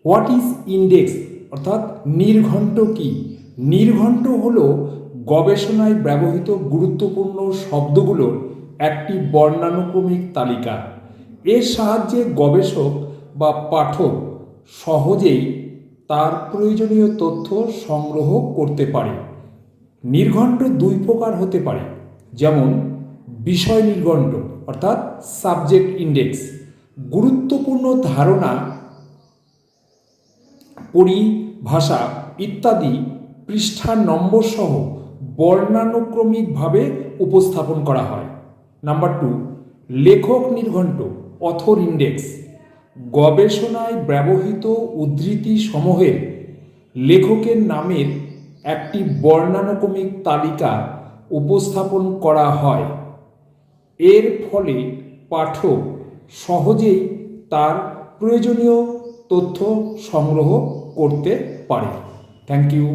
What is index অর্থাৎ নির্ঘণ্ট কি? নির্ঘণ্ট হলো গবেষণায় ব্যবহৃত গুরুত্বপূর্ণ শব্দগুলোর একটি বর্ণানুক্রমিক তালিকা। এর সাহায্যে গবেষক বা পাঠক সহজেই তার প্রয়োজনীয় তথ্য সংগ্রহ করতে পারে। নির্ঘণ্ট দুই প্রকার হতে পারে, যেমন বিষয় নির্ঘণ্ট অর্থাৎ সাবজেক্ট ইন্ডেক্স, গুরুত্বপূর্ণ ধারণা, পরিভাষা ইত্যাদি পৃষ্ঠার নম্বর সহ বর্ণানুক্রমিকভাবে উপস্থাপন করা হয়। নাম্বার 2, লেখক নির্ঘণ্ট অথর ইন্ডেক্স, গবেষণায় ব্যবহৃত উদ্ধৃতি সমূহের লেখকের নামের একটি বর্ণানুক্রমিক তালিকা উপস্থাপন করা হয়। এর ফলে পাঠক সহজেই তার প্রয়োজনীয় তথ্য সংগ্রহ করতে পারে। Thank you.